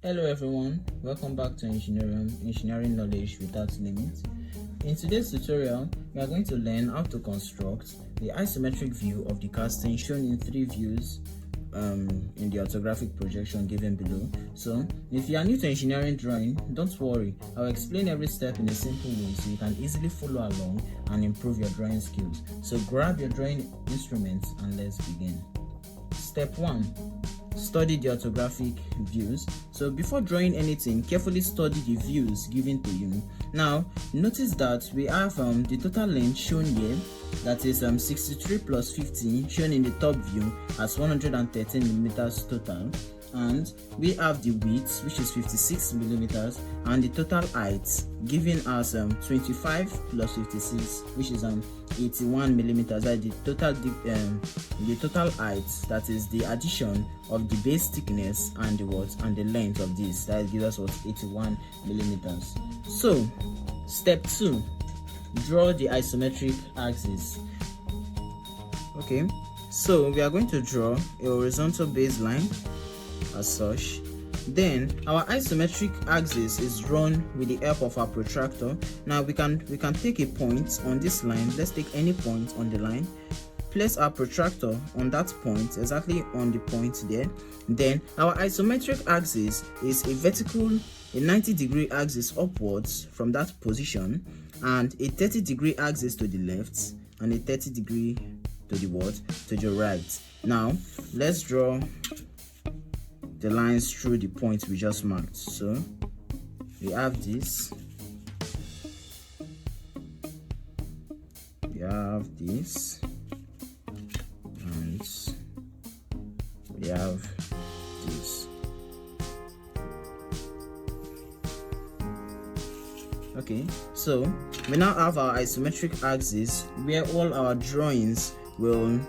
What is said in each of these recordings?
Hello everyone, welcome back to Enginorium, engineering knowledge without limits. In today's tutorial, we are going to learn how to construct the isometric view of the casting shown in 3 views in the orthographic projection given below. So, if you are new to engineering drawing, don't worry, I'll explain every step in a simple way so you can easily follow along and improve your drawing skills. So grab your drawing instruments and let's begin. Step 1. Study the orthographic views. So before drawing anything, carefully study the views given to you. Now notice that we have the total length shown here, that is 63 plus 50, shown in the top view as 113 millimeters total, and we have the width, which is 56 millimeters, and the total height given as 25 plus 56, which is 81 millimeters. That the total height, that is the addition of the base thickness and the length of this, that gives us 81 millimeters. So step 2, draw the isometric axis. Okay, so we are going to draw a horizontal baseline as such. Then our isometric axis is drawn with the help of our protractor. Now we can take a point on this line. Let's take any point on the line, place our protractor on that point, exactly on the point there. Then our isometric axis is a vertical, a 90-degree axis upwards from that position, and a 30-degree axis to the left, and a 30-degree to the right. Now let's draw the lines through the point we just marked. So we have this, and we have this. Okay, so we now have our isometric axis where all our drawings will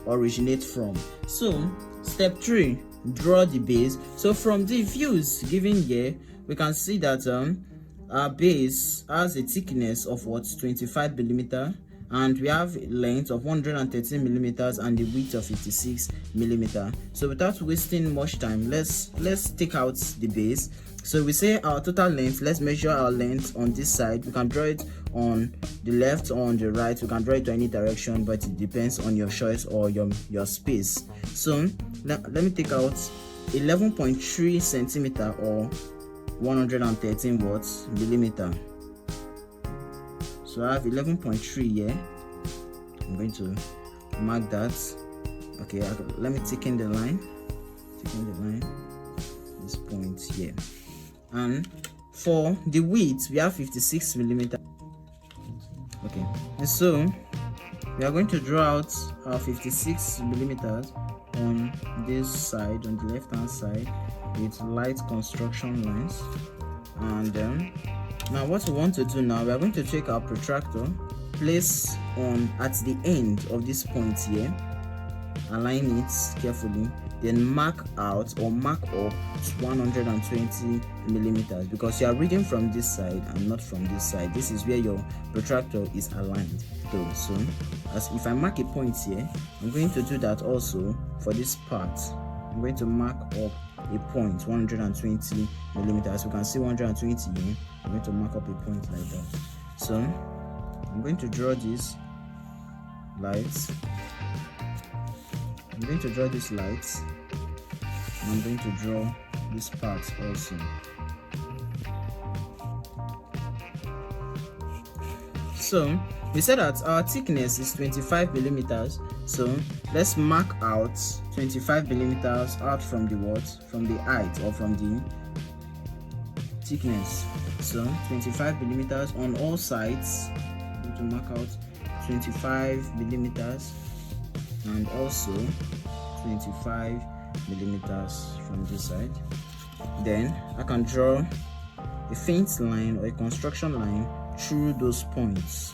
originate from. So step 3, draw the base. So from the views given here, we can see that our base has a thickness of 25 millimeter, and we have a length of 113 millimeters and the width of 56 millimeter. So without wasting much time, let's take out the base. So we say our total length. Let's measure our length on this side. We can draw it on the left or on the right. We can draw it to any direction, but it depends on your choice or your space. So let me take out 11.3 centimeter or 113 millimeter. So I have 11.3 here. I'm going to mark that. Okay, let me take in the line. This point here. And for the width, we have 56 millimeter. Okay, and so we are going to draw out our 56 millimeters on this side, on the left hand side, with light construction lines. And now what we want to do now, we are going to take our protractor, place at the end of this point here, align it carefully, then mark out or mark up 120 millimeters, because you are reading from this side and not from this side. This is where your protractor is aligned though. So as if I mark a point here, I'm going to do that also for this part. I'm going to mark up a point 120 millimeters. You can see 120 here. I'm going to mark up a point like that. So I'm going to draw these lights. I'm going to draw these lights, and I'm going to draw this part also. So we said that our thickness is 25 millimeters. So let's mark out 25 millimeters out from the height or from the thickness. So 25 millimeters on all sides. I'm going to mark out 25 millimeters. And also 25 millimeters from this side. Then I can draw a faint line or a construction line through those points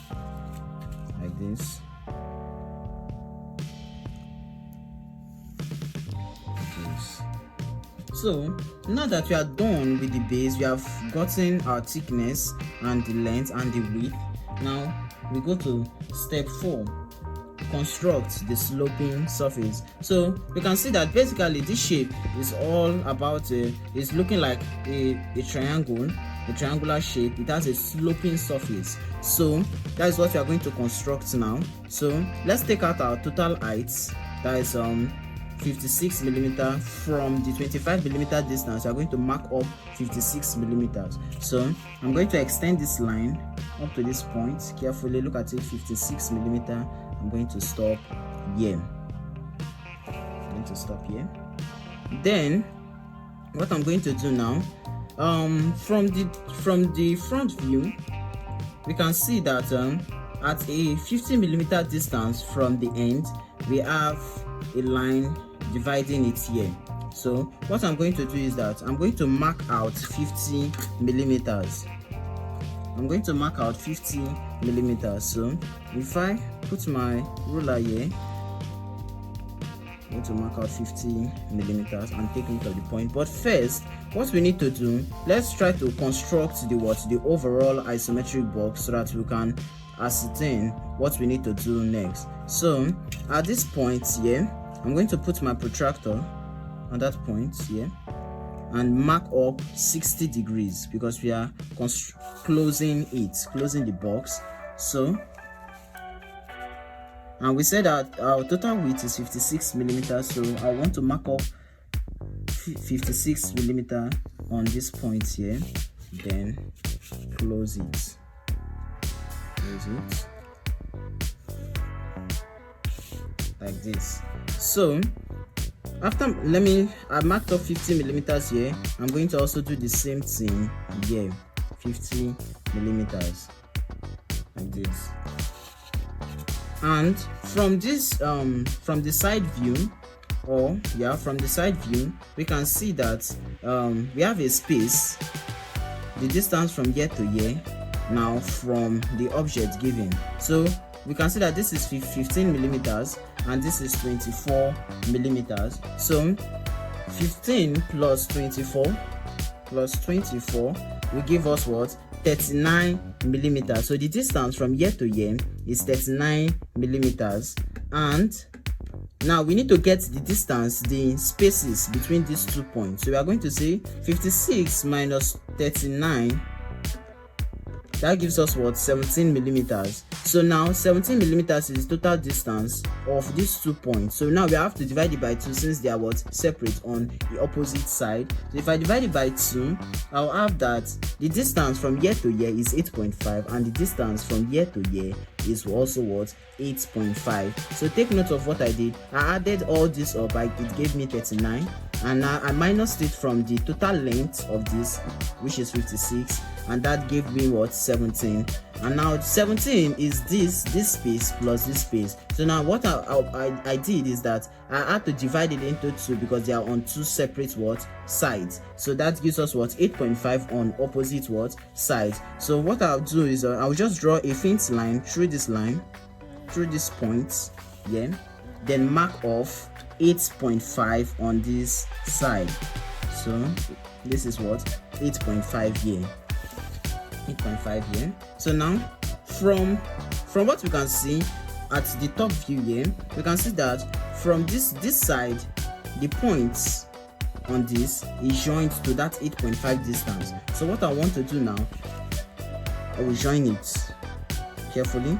like this. So now that we are done with the base, we have gotten our thickness and the length and the width. Now we go to step 4. construct the sloping surface. So you can see that basically this shape is all about it's looking like a triangular shape. It has a sloping surface, so that is what we are going to construct now. So let's take out our total height, that is 56 millimeter. From the 25 millimeter distance, we are going to mark up 56 millimeters. So I'm going to extend this line up to this point. Carefully look at it, 56 millimeter. I'm going to stop here. Then what I'm going to do now, from the front view, we can see that at a 50 millimeter distance from the end, we have a line dividing it here. So what I'm going to do is that I'm going to mark out 50 millimeters. So if I put my ruler here, I'm going to mark out 50 millimeters and take note of the point. But first, what we need to do, let's try to construct the overall isometric box so that we can ascertain what we need to do next. So at this point here, I'm going to put my protractor on that point here and mark up 60 degrees because we are closing the box. So, and we said that our total width is 56 millimeters, so I want to mark up 56 millimeter on this point here, then close it like this. So after I marked up 50 millimeters here, I'm going to also do the same thing here, 50 millimeters like this. And from this from the side view, we can see that we have a space, the distance from here to here now from the object given. So we can see that this is 15 millimeters and this is 24 millimeters. So 15 plus 24 will give us what? 39 millimeters. So the distance from here to here is 39 millimeters, and now we need to get the distance, the spaces between these 2 points. So we are going to say 56 minus 39, that gives us what? 17 millimeters. So now 17 millimeters is the total distance of these 2 points. So now we have to divide it by 2 since they are what? Separate on the opposite side. So if I divide it by 2, I'll have that the distance from here to here is 8.5 and the distance from here to here is also what? 8.5. So take note of what I did. I added all this up, it gave me 39, and now I minused it from the total length of this, which is 56, and that gave me what? 17. And now 17 is this space plus this space. So now what I did is that I had to divide it into 2 because they are on 2 separate what? Sides. So that gives us what? 8.5 on opposite what? Sides. So what I'll do is I'll just draw a faint line through this point, yeah, then mark off 8.5 on this side. So this is what? 8.5 here. 8.5 here. So now from what we can see at the top view here, we can see that from this side, the points on this is joined to that 8.5 distance. So what I want to do now, I will join it carefully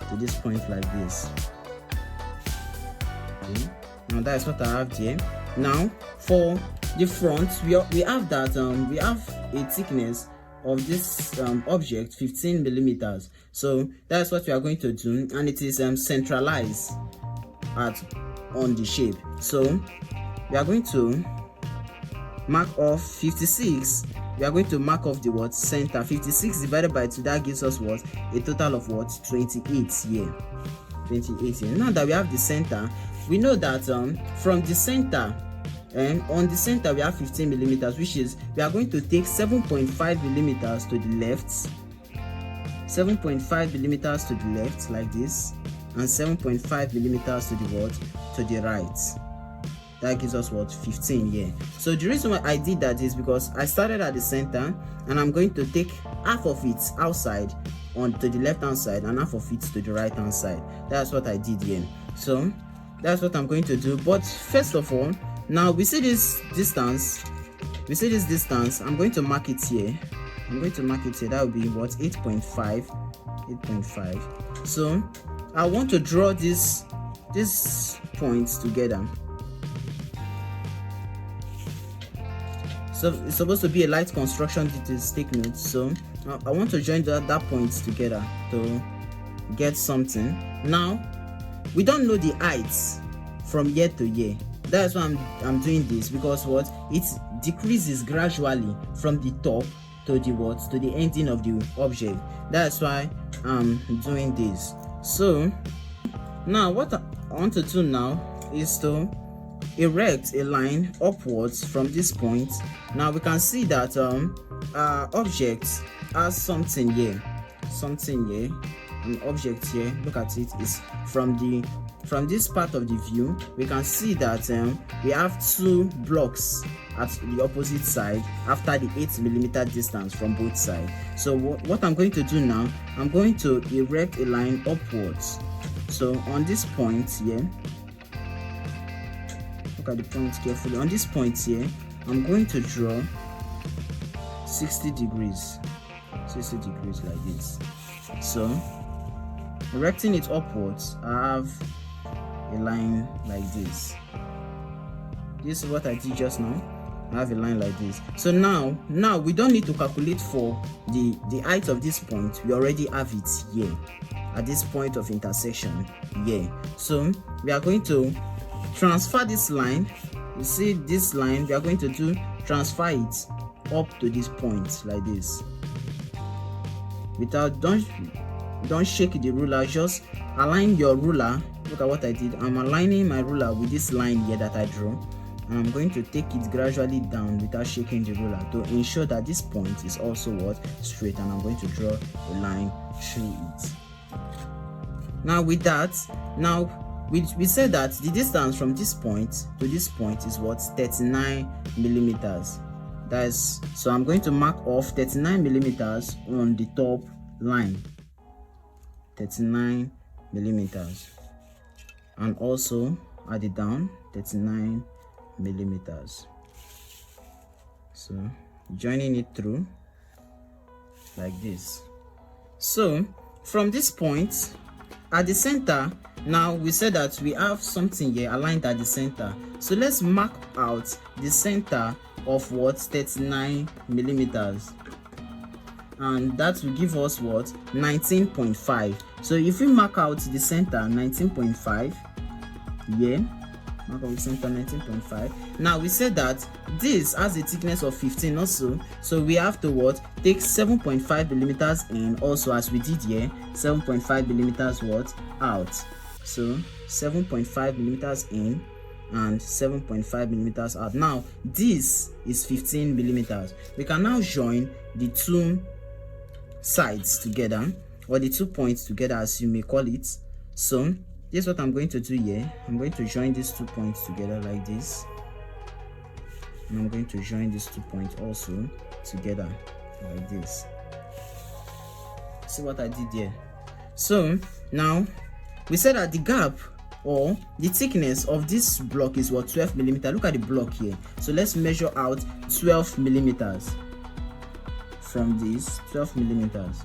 to this point like this. Okay, now that is what I have there. Now for the front, we have that we have a thickness of this object 15 millimeters. So that's what we are going to do, and it is centralized on the shape. So we are going to mark off 56. We are going to mark off the what? Center. 56 divided by 2, that gives us what? A total of what? 28 here. 28 here. Now that we have the center, we know that from the center, on the center we have 15 millimeters, which is we are going to take 7.5 millimeters to the left, 7.5 millimeters to the left like this, and 7.5 millimeters to the what? To the right. That gives us what? 15 here. So the reason why I did that is because I started at the center and I'm going to take half of it outside on to the left hand side and half of it to the right hand side. That's what I did here. So that's what I'm going to do. But first of all, now we see this distance. I'm going to mark it here. That will be what? 8.5. So I want to draw this points together. So it's supposed to be a light construction details, take note. So I want to join that points together to get something. Now we don't know the heights from year to year. That's why I'm doing this, because what, it decreases gradually from the top to the ending of the object. That's why I'm doing this. So now what I want to do now is to erect a line upwards from this point. Now we can see that our object has something here, an object here. Look at it. Is from this part of the view, we can see that we have two blocks at the opposite side after the 8mm distance from both sides. So what I'm going to do now, I'm going to erect a line upwards. So on this point here, look at the point carefully. On this point here, I'm going to draw 60 degrees like this. So erecting it upwards, I have a line like this. This is what I did just now. I have a line like this. So now we don't need to calculate for the height of this point. We already have it here at this point of intersection here. So we are going to transfer this line. You see this line, we are going to transfer it up to this point like this. Don't shake the ruler, just align your ruler. Look at what I did. I'm aligning my ruler with this line here that I drew, and I'm going to take it gradually down without shaking the ruler to ensure that this point is also straight, and I'm going to draw a line through it. Now with that, we said that the distance from this point to this point is 39mm. So I'm going to mark off 39mm on the top line, 39mm, and also at the down 39mm. So joining it through like this. So from this point at the center, now we said that we have something here aligned at the center. So let's mark out the center of 39mm, and that will give us 19.5. So if we mark out the center 19.5, mark out the center 19.5. Now we said that this has a thickness of 15 also, so we have to take 7.5mm in, also as we did here, 7.5mm out. So 7.5mm in and 7.5mm out. Now this is 15mm. We can now join the two sides together, or the 2 points together, as you may call it. So this is what I'm going to do here. I'm going to join these 2 points together like this, and I'm going to join these 2 points also together like this. See what I did here? So now we said that the gap or the thickness of this block is 12mm. Look at the block here. So let's measure out 12mm from this, 12mm,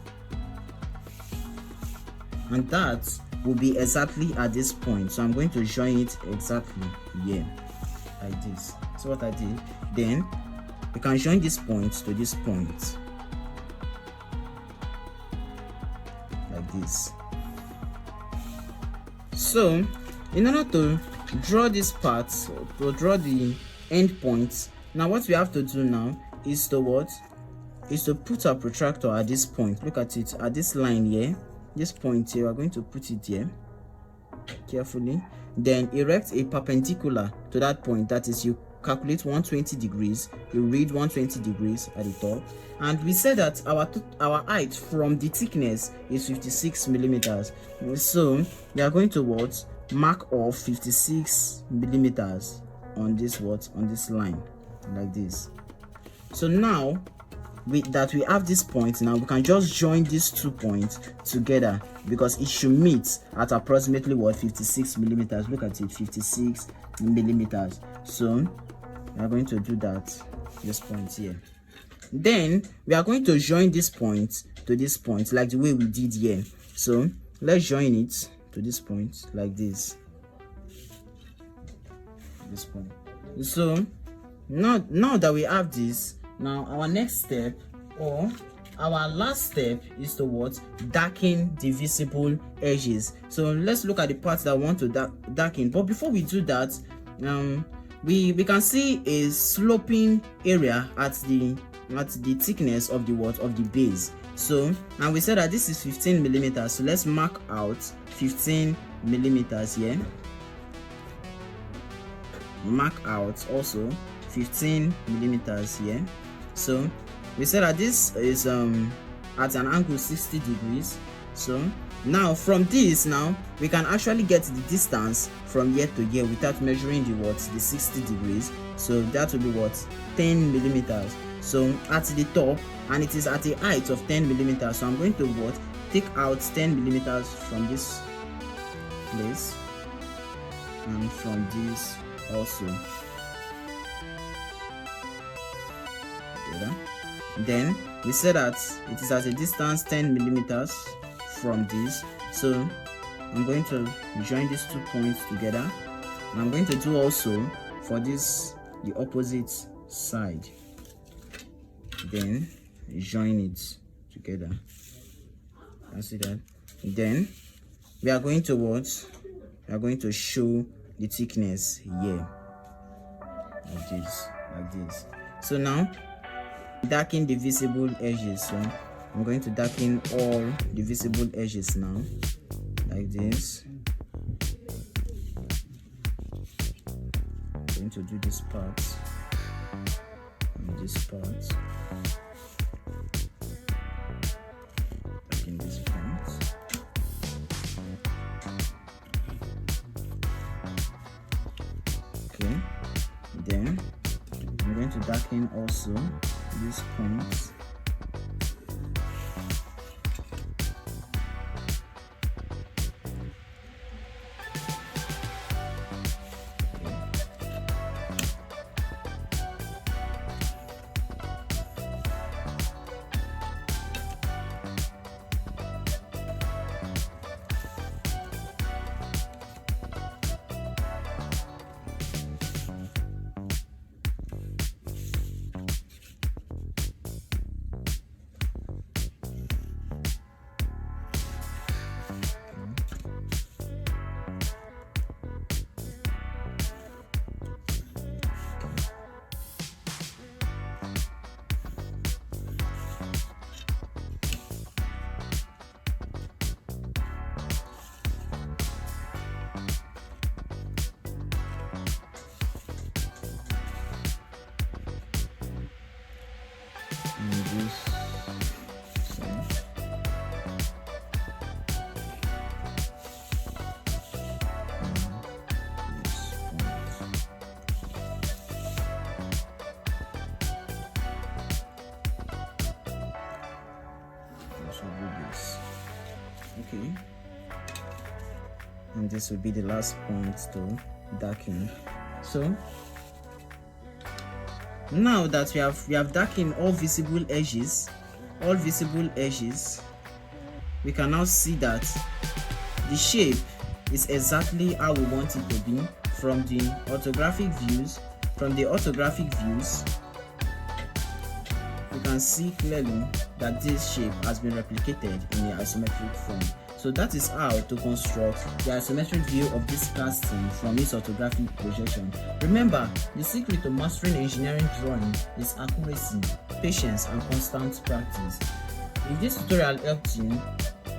and that will be exactly at this point. So I'm going to join it exactly here like this. So what I did, then we can join this point to this point like this. So in order to draw this part, to draw the end points, now what we have to do now is to put our protractor at this point. Look at it, at this line here, this point here. We're going to put it here carefully, then erect a perpendicular to that point. That is, you calculate 120 degrees, you read 120 degrees at the top, and we said that our height from the thickness is 56mm. So we are going to mark off 56mm on this on this line like this. So now that we have this point now, we can just join these 2 points together, because it should meet at approximately what, 56 millimeters. Look at it, 56 millimeters. So we are going to do that, this point here. Then we are going to join this point to this point like the way we did here. So let's join it to this point like this point. So now that we have this, now our next step, or our last step, is to what? Darken the visible edges. So let's look at the parts that we want to darken. But before we do that, we can see a sloping area at the thickness of the base. So now we said that this is 15 millimeters, so let's mark out 15 millimeters here. Mark out also 15 millimeters here. So we said that this is at an angle 60 degrees. So now from this, now we can actually get the distance from here to here without measuring the 60 degrees. So that will be what, 10 millimeters. So at the top, and it is at a height of 10 millimeters. So I'm going to take out 10 millimeters from this place, and from this also. Then we said that it is at a distance 10 millimeters from this. So I'm going to join these 2 points together, and I'm going to do also for this the opposite side. Then join it together. I see that. Then we are going to we are going to show the thickness here like this. So now darken the visible edges. So I'm going to darken all the visible edges now like this. I'm going to do this part and this part. Darken this part. Okay. Then I'm going to darken also these points. Okay, and this will be the last point to darken. So now that we have darkened all visible edges, we can now see that the shape is exactly how we want it to be from the orthographic views. You can see clearly that this shape has been replicated in the isometric form. So that is how to construct the isometric view of this casting from its orthographic projection. Remember, the secret to mastering engineering drawing is accuracy, patience, and constant practice. If this tutorial helped you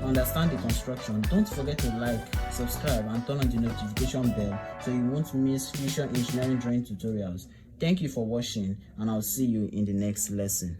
understand the construction, don't forget to like, subscribe, and turn on the notification bell so you won't miss future engineering drawing tutorials. Thank you for watching, and I'll see you in the next lesson.